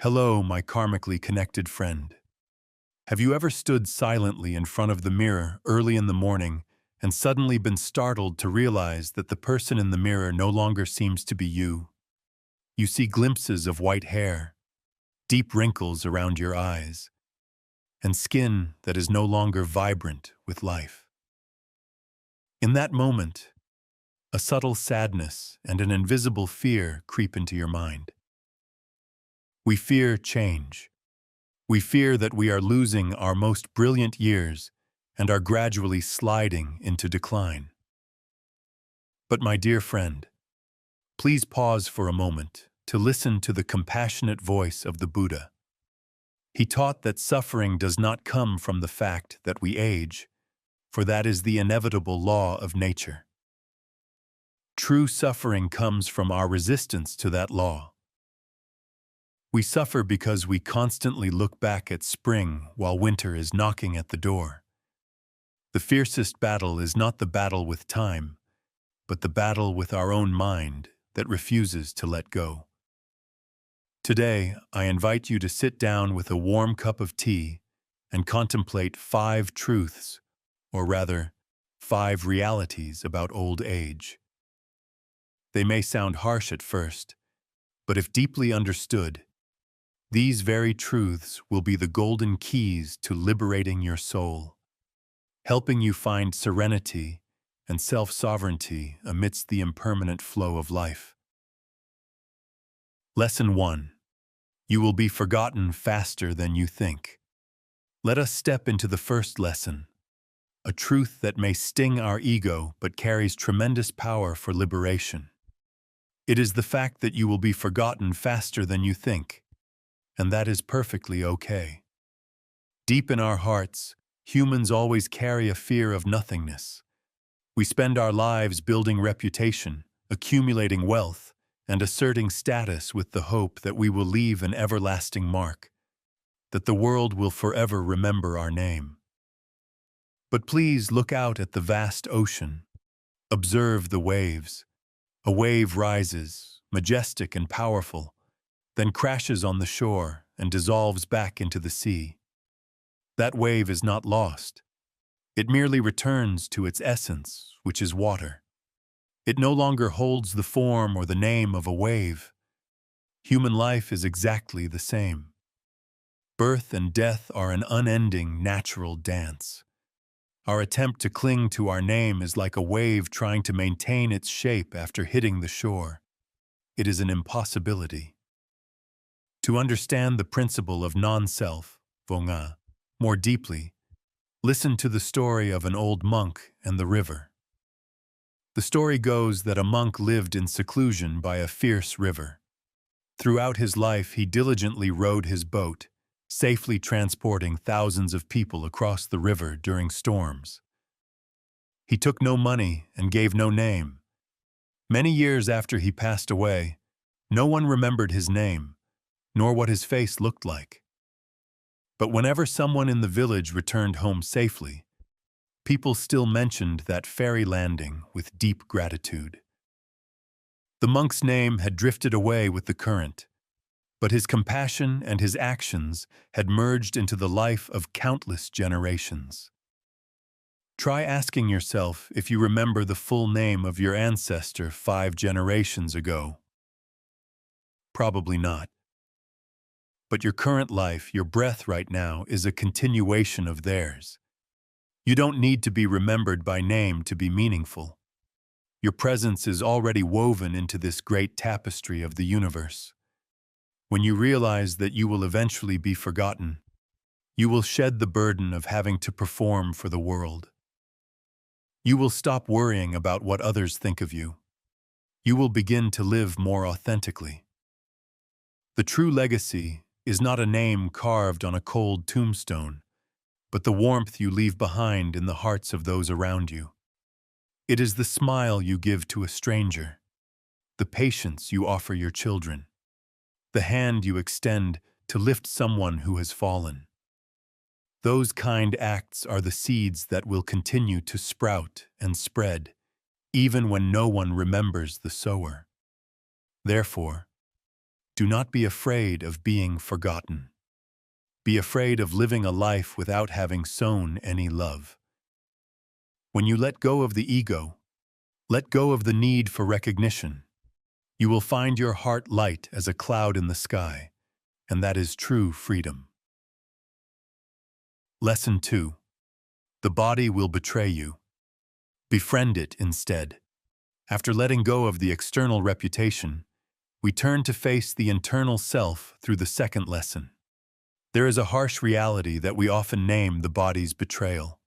Hello, my karmically connected friend. Have you ever stood silently in front of the mirror early in the morning and suddenly been startled to realize that the person in the mirror no longer seems to be you? You see glimpses of white hair, deep wrinkles around your eyes, and skin that is no longer vibrant with life. In that moment, a subtle sadness and an invisible fear creep into your mind. We fear change. We fear that we are losing our most brilliant years and are gradually sliding into decline. But my dear friend, please pause for a moment to listen to the compassionate voice of the Buddha. He taught that suffering does not come from the fact that we age, for that is the inevitable law of nature. True suffering comes from our resistance to that law. We suffer because we constantly look back at spring while winter is knocking at the door. The fiercest battle is not the battle with time, but the battle with our own mind that refuses to let go. Today, I invite you to sit down with a warm cup of tea and contemplate 5 truths, or rather, 5 realities about old age. They may sound harsh at first, but if deeply understood, these very truths will be the golden keys to liberating your soul, helping you find serenity and self-sovereignty amidst the impermanent flow of life. Lesson 1. You will be forgotten faster than you think. Let us step into the first lesson, a truth that may sting our ego but carries tremendous power for liberation. It is the fact that you will be forgotten faster than you think, and that is perfectly okay. Deep in our hearts, humans always carry a fear of nothingness. We spend our lives building reputation, accumulating wealth, and asserting status with the hope that we will leave an everlasting mark, that the world will forever remember our name. But please look out at the vast ocean. Observe the waves. A wave rises, majestic and powerful, then crashes on the shore and dissolves back into the sea. That wave is not lost. It merely returns to its essence, which is water. It no longer holds the form or the name of a wave. Human life is exactly the same. Birth and death are an unending natural dance. Our attempt to cling to our name is like a wave trying to maintain its shape after hitting the shore. It is an impossibility. To understand the principle of non-self, Vongha, more deeply, listen to the story of an old monk and the river. The story goes that a monk lived in seclusion by a fierce river. Throughout his life, he diligently rowed his boat, safely transporting thousands of people across the river during storms. He took no money and gave no name. Many years after he passed away, no one remembered his name, nor what his face looked like. But whenever someone in the village returned home safely, people still mentioned that ferry landing with deep gratitude. The monk's name had drifted away with the current, but his compassion and his actions had merged into the life of countless generations. Try asking yourself if you remember the full name of your ancestor 5 generations ago. Probably not. But your current life, your breath right now, is a continuation of theirs. You don't need to be remembered by name to be meaningful. Your presence is already woven into this great tapestry of the universe. When you realize that you will eventually be forgotten, you will shed the burden of having to perform for the world. You will stop worrying about what others think of you. You will begin to live more authentically. The true legacy is not a name carved on a cold tombstone, but the warmth you leave behind in the hearts of those around you. It is the smile you give to a stranger, the patience you offer your children, the hand you extend to lift someone who has fallen. Those kind acts are the seeds that will continue to sprout and spread, even when no one remembers the sower. Therefore, Do not be afraid of being forgotten. Be afraid of living a life without having sown any love. When you let go of the ego, let go of the need for recognition, you will find your heart light as a cloud in the sky, and that is true freedom. Lesson 2. The body will betray you. Befriend it instead. After letting go of the external reputation, we turn to face the internal self through the second lesson. There is a harsh reality that we often name the body's betrayal.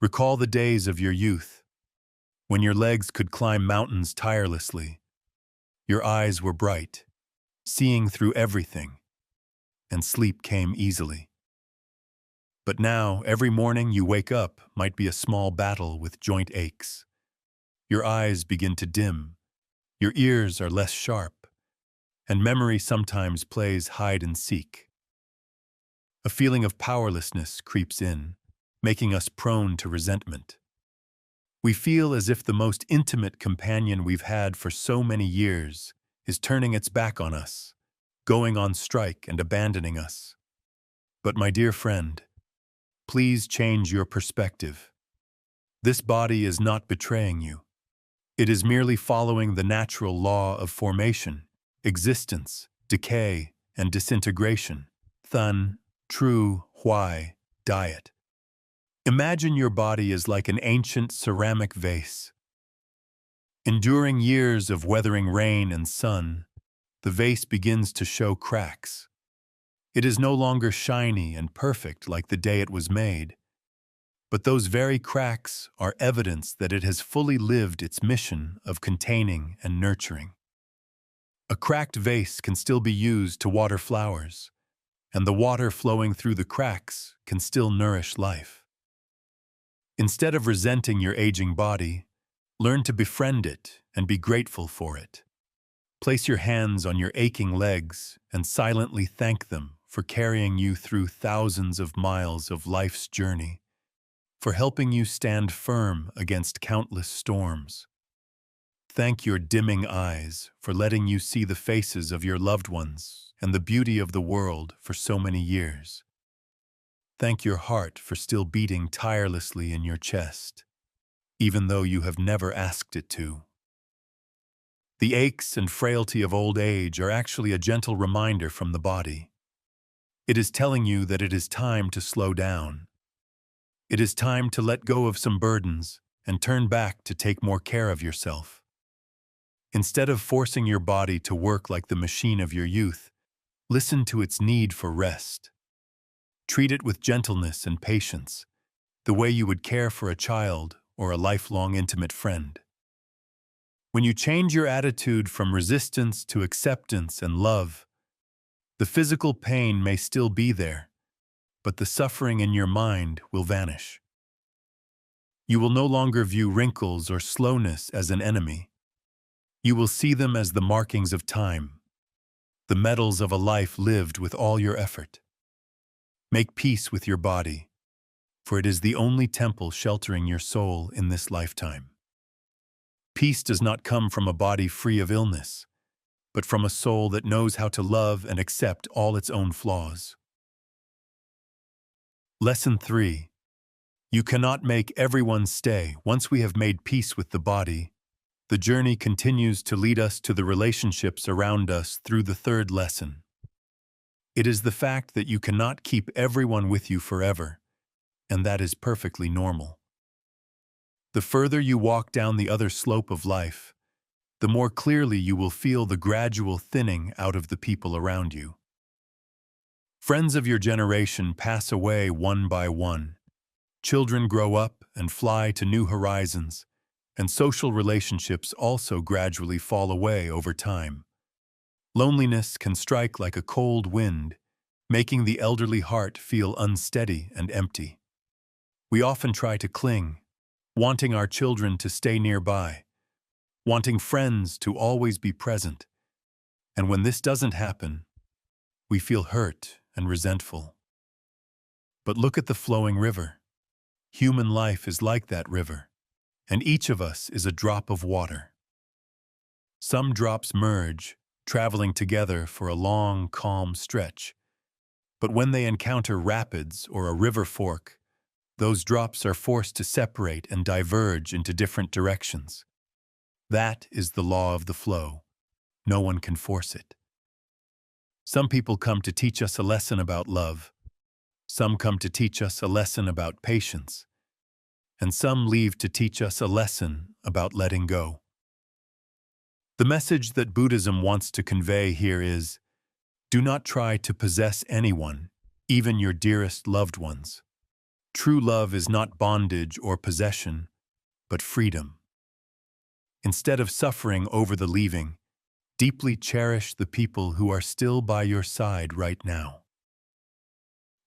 Recall the days of your youth, when your legs could climb mountains tirelessly. Your eyes were bright, seeing through everything, and sleep came easily. But now, every morning you wake up might be a small battle with joint aches. Your eyes begin to dim, your ears are less sharp, and memory sometimes plays hide and seek. A feeling of powerlessness creeps in, making us prone to resentment. We feel as if the most intimate companion we've had for so many years is turning its back on us, going on strike and abandoning us. But my dear friend, please change your perspective. This body is not betraying you. It is merely following the natural law of formation, existence, decay, and disintegration. Thun, true, Huai, diet. Imagine your body as like an ancient ceramic vase. Enduring years of weathering rain and sun, the vase begins to show cracks. It is no longer shiny and perfect like the day it was made, but those very cracks are evidence that it has fully lived its mission of containing and nurturing. A cracked vase can still be used to water flowers, and the water flowing through the cracks can still nourish life. Instead of resenting your aging body, learn to befriend it and be grateful for it. Place your hands on your aching legs and silently thank them for carrying you through thousands of miles of life's journey, for helping you stand firm against countless storms. Thank your dimming eyes for letting you see the faces of your loved ones and the beauty of the world for so many years. Thank your heart for still beating tirelessly in your chest, even though you have never asked it to. The aches and frailty of old age are actually a gentle reminder from the body. It is telling you that it is time to slow down. It is time to let go of some burdens and turn back to take more care of yourself. Instead of forcing your body to work like the machine of your youth, listen to its need for rest. Treat it with gentleness and patience, the way you would care for a child or a lifelong intimate friend. When you change your attitude from resistance to acceptance and love, the physical pain may still be there, but the suffering in your mind will vanish. You will no longer view wrinkles or slowness as an enemy. You will see them as the markings of time, the medals of a life lived with all your effort. Make peace with your body, for it is the only temple sheltering your soul in this lifetime. Peace does not come from a body free of illness, but from a soul that knows how to love and accept all its own flaws. Lesson 3. You cannot make everyone stay. Once we have made peace with the body, the journey continues to lead us to the relationships around us through the third lesson. It is the fact that you cannot keep everyone with you forever, and that is perfectly normal. The further you walk down the other slope of life, the more clearly you will feel the gradual thinning out of the people around you. Friends of your generation pass away one by one. Children grow up and fly to new horizons, and social relationships also gradually fall away over time. Loneliness can strike like a cold wind, making the elderly heart feel unsteady and empty. We often try to cling, wanting our children to stay nearby, wanting friends to always be present. And when this doesn't happen, we feel hurt and resentful. But look at the flowing river. Human life is like that river, and each of us is a drop of water. Some drops merge, traveling together for a long, calm stretch. But when they encounter rapids or a river fork, those drops are forced to separate and diverge into different directions. That is the law of the flow. No one can force it. Some people come to teach us a lesson about love. Some come to teach us a lesson about patience. And some leave to teach us a lesson about letting go. The message that Buddhism wants to convey here is, do not try to possess anyone, even your dearest loved ones. True love is not bondage or possession, but freedom. Instead of suffering over the leaving, deeply cherish the people who are still by your side right now.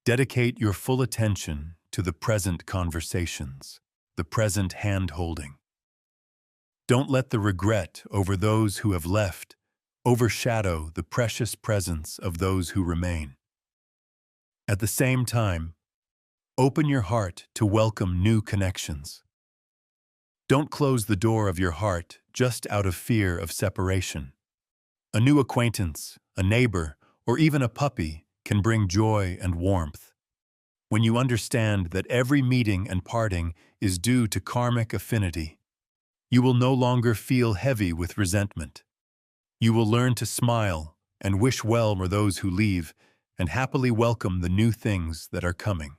Dedicate your full attention to the present conversations, the present hand-holding. Don't let the regret over those who have left overshadow the precious presence of those who remain. At the same time, open your heart to welcome new connections. Don't close the door of your heart just out of fear of separation. A new acquaintance, a neighbor, or even a puppy can bring joy and warmth. When you understand that every meeting and parting is due to karmic affinity, you will no longer feel heavy with resentment. You will learn to smile and wish well for those who leave and happily welcome the new things that are coming.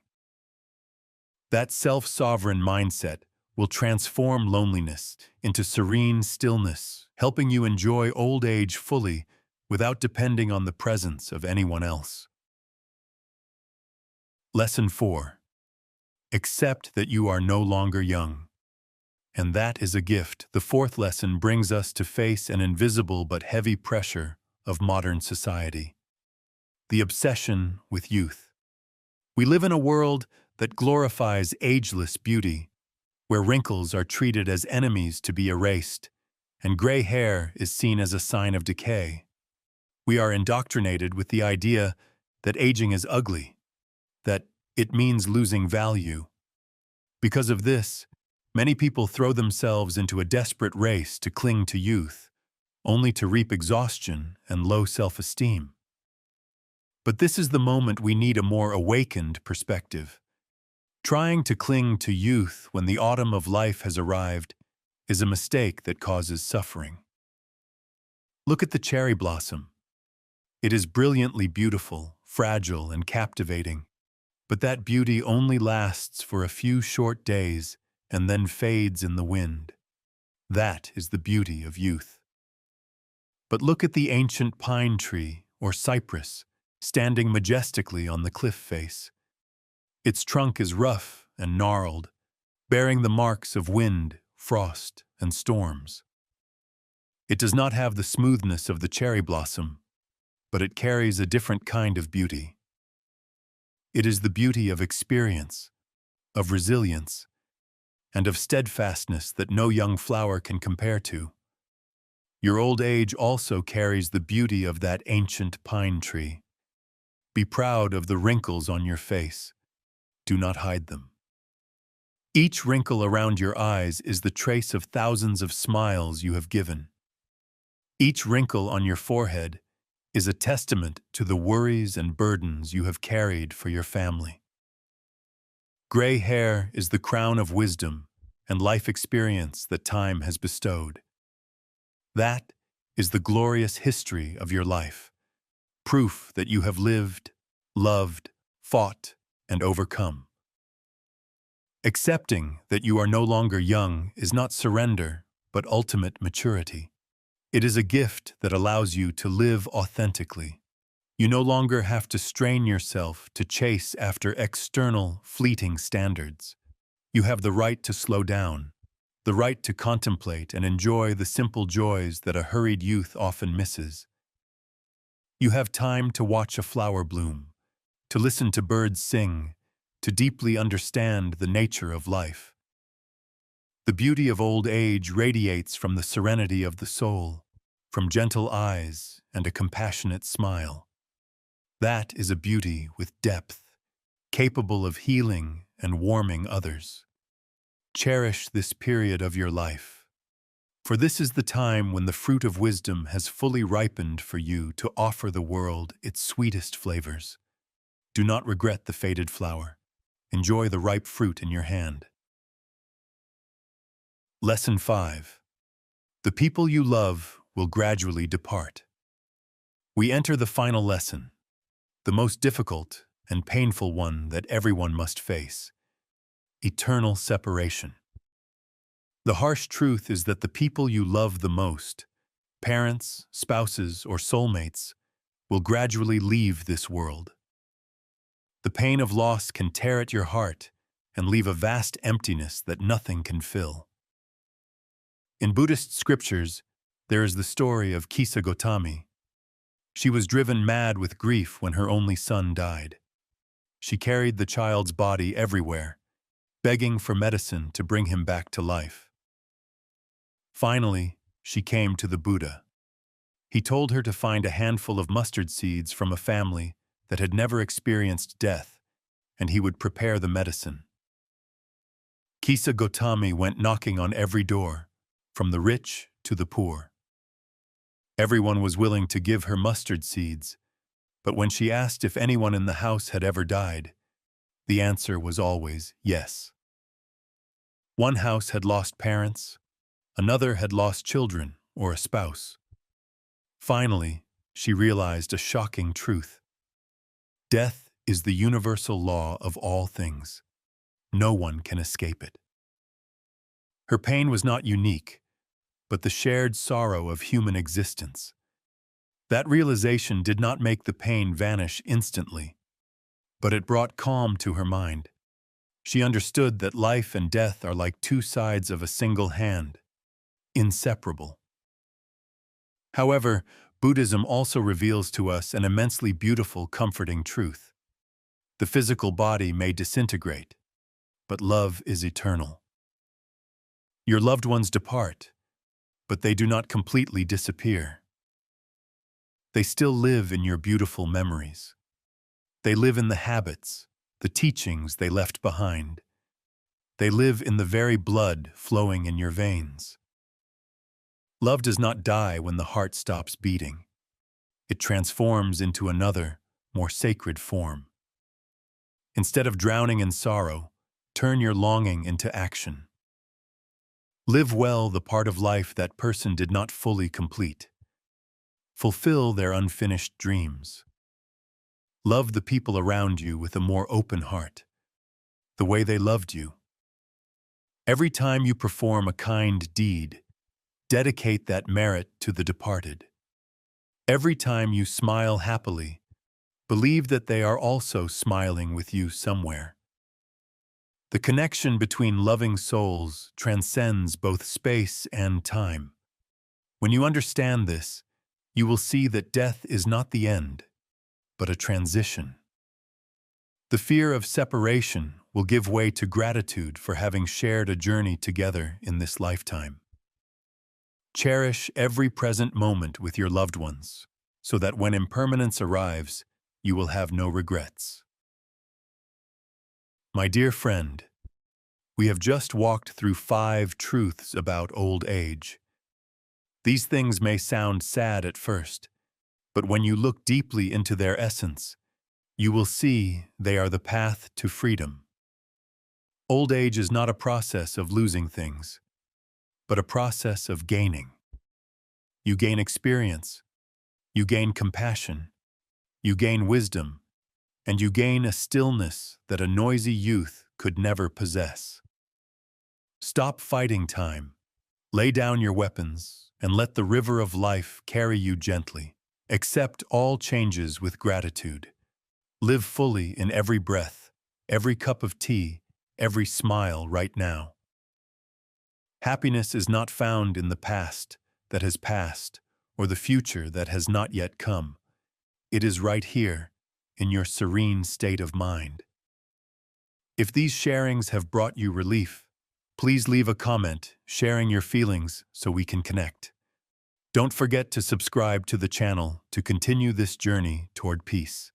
That self-sovereign mindset will transform loneliness into serene stillness, helping you enjoy old age fully without depending on the presence of anyone else. Lesson 4. Accept that you are no longer young. And that is a gift. The fourth lesson brings us to face an invisible but heavy pressure of modern society: the obsession with youth. We live in a world that glorifies ageless beauty, where wrinkles are treated as enemies to be erased, and gray hair is seen as a sign of decay. We are indoctrinated with the idea that aging is ugly, that it means losing value. Because of this, many people throw themselves into a desperate race to cling to youth, only to reap exhaustion and low self-esteem. But this is the moment we need a more awakened perspective. Trying to cling to youth when the autumn of life has arrived is a mistake that causes suffering. Look at the cherry blossom. It is brilliantly beautiful, fragile, and captivating, but that beauty only lasts for a few short days and then fades in the wind. That is the beauty of youth. But look at the ancient pine tree or cypress standing majestically on the cliff face. Its trunk is rough and gnarled, bearing the marks of wind, frost, and storms. It does not have the smoothness of the cherry blossom, but it carries a different kind of beauty. It is the beauty of experience, of resilience, and of steadfastness that no young flower can compare to. Your old age also carries the beauty of that ancient pine tree. Be proud of the wrinkles on your face. Do not hide them. Each wrinkle around your eyes is the trace of thousands of smiles you have given. Each wrinkle on your forehead is a testament to the worries and burdens you have carried for your family. Gray hair is the crown of wisdom and life experience that time has bestowed. That is the glorious history of your life, proof that you have lived, loved, fought, and overcome. Accepting that you are no longer young is not surrender, but ultimate maturity. It is a gift that allows you to live authentically. You no longer have to strain yourself to chase after external, fleeting standards. You have the right to slow down, the right to contemplate and enjoy the simple joys that a hurried youth often misses. You have time to watch a flower bloom, to listen to birds sing, to deeply understand the nature of life. The beauty of old age radiates from the serenity of the soul, from gentle eyes and a compassionate smile. That is a beauty with depth, capable of healing and warming others. Cherish this period of your life. For this is the time when the fruit of wisdom has fully ripened for you to offer the world its sweetest flavors. Do not regret the faded flower. Enjoy the ripe fruit in your hand. Lesson 5. The people you love will gradually depart. We enter the final lesson, the most difficult and painful one that everyone must face: eternal separation. The harsh truth is that the people you love the most, parents, spouses, or soulmates, will gradually leave this world. The pain of loss can tear at your heart and leave a vast emptiness that nothing can fill. In Buddhist scriptures, there is the story of Kisa Gotami. She was driven mad with grief when her only son died. She carried the child's body everywhere, begging for medicine to bring him back to life. Finally, she came to the Buddha. He told her to find a handful of mustard seeds from a family that had never experienced death, and he would prepare the medicine. Kisa Gotami went knocking on every door, from the rich to the poor. Everyone was willing to give her mustard seeds, but when she asked if anyone in the house had ever died, the answer was always yes. One house had lost parents, another had lost children or a spouse. Finally, she realized a shocking truth. Death is the universal law of all things. No one can escape it. Her pain was not unique, but the shared sorrow of human existence. That realization did not make the pain vanish instantly, but it brought calm to her mind. She understood that life and death are like two sides of a single hand, inseparable. However, Buddhism also reveals to us an immensely beautiful, comforting truth. The physical body may disintegrate, but love is eternal. Your loved ones depart, but they do not completely disappear. They still live in your beautiful memories. They live in the habits, the teachings they left behind. They live in the very blood flowing in your veins. Love does not die when the heart stops beating. It transforms into another, more sacred form. Instead of drowning in sorrow, turn your longing into action. Live well the part of life that person did not fully complete. Fulfill their unfinished dreams. Love the people around you with a more open heart, the way they loved you. Every time you perform a kind deed, dedicate that merit to the departed. Every time you smile happily, believe that they are also smiling with you somewhere. The connection between loving souls transcends both space and time. When you understand this, you will see that death is not the end, but a transition. The fear of separation will give way to gratitude for having shared a journey together in this lifetime. Cherish every present moment with your loved ones, so that when impermanence arrives, you will have no regrets. My dear friend, we have just walked through 5 truths about old age. These things may sound sad at first, but when you look deeply into their essence, you will see they are the path to freedom. Old age is not a process of losing things, but a process of gaining. You gain experience, you gain compassion, you gain wisdom, and you gain a stillness that a noisy youth could never possess. Stop fighting time, lay down your weapons, and let the river of life carry you gently. Accept all changes with gratitude. Live fully in every breath, every cup of tea, every smile right now. Happiness is not found in the past that has passed or the future that has not yet come. It is right here, in your serene state of mind. If these sharings have brought you relief, please leave a comment sharing your feelings so we can connect. Don't forget to subscribe to the channel to continue this journey toward peace.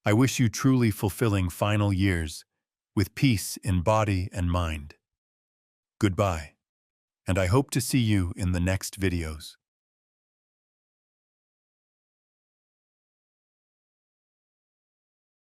I wish you truly fulfilling final years with peace in body and mind. Goodbye. and I hope to see you in the next videos.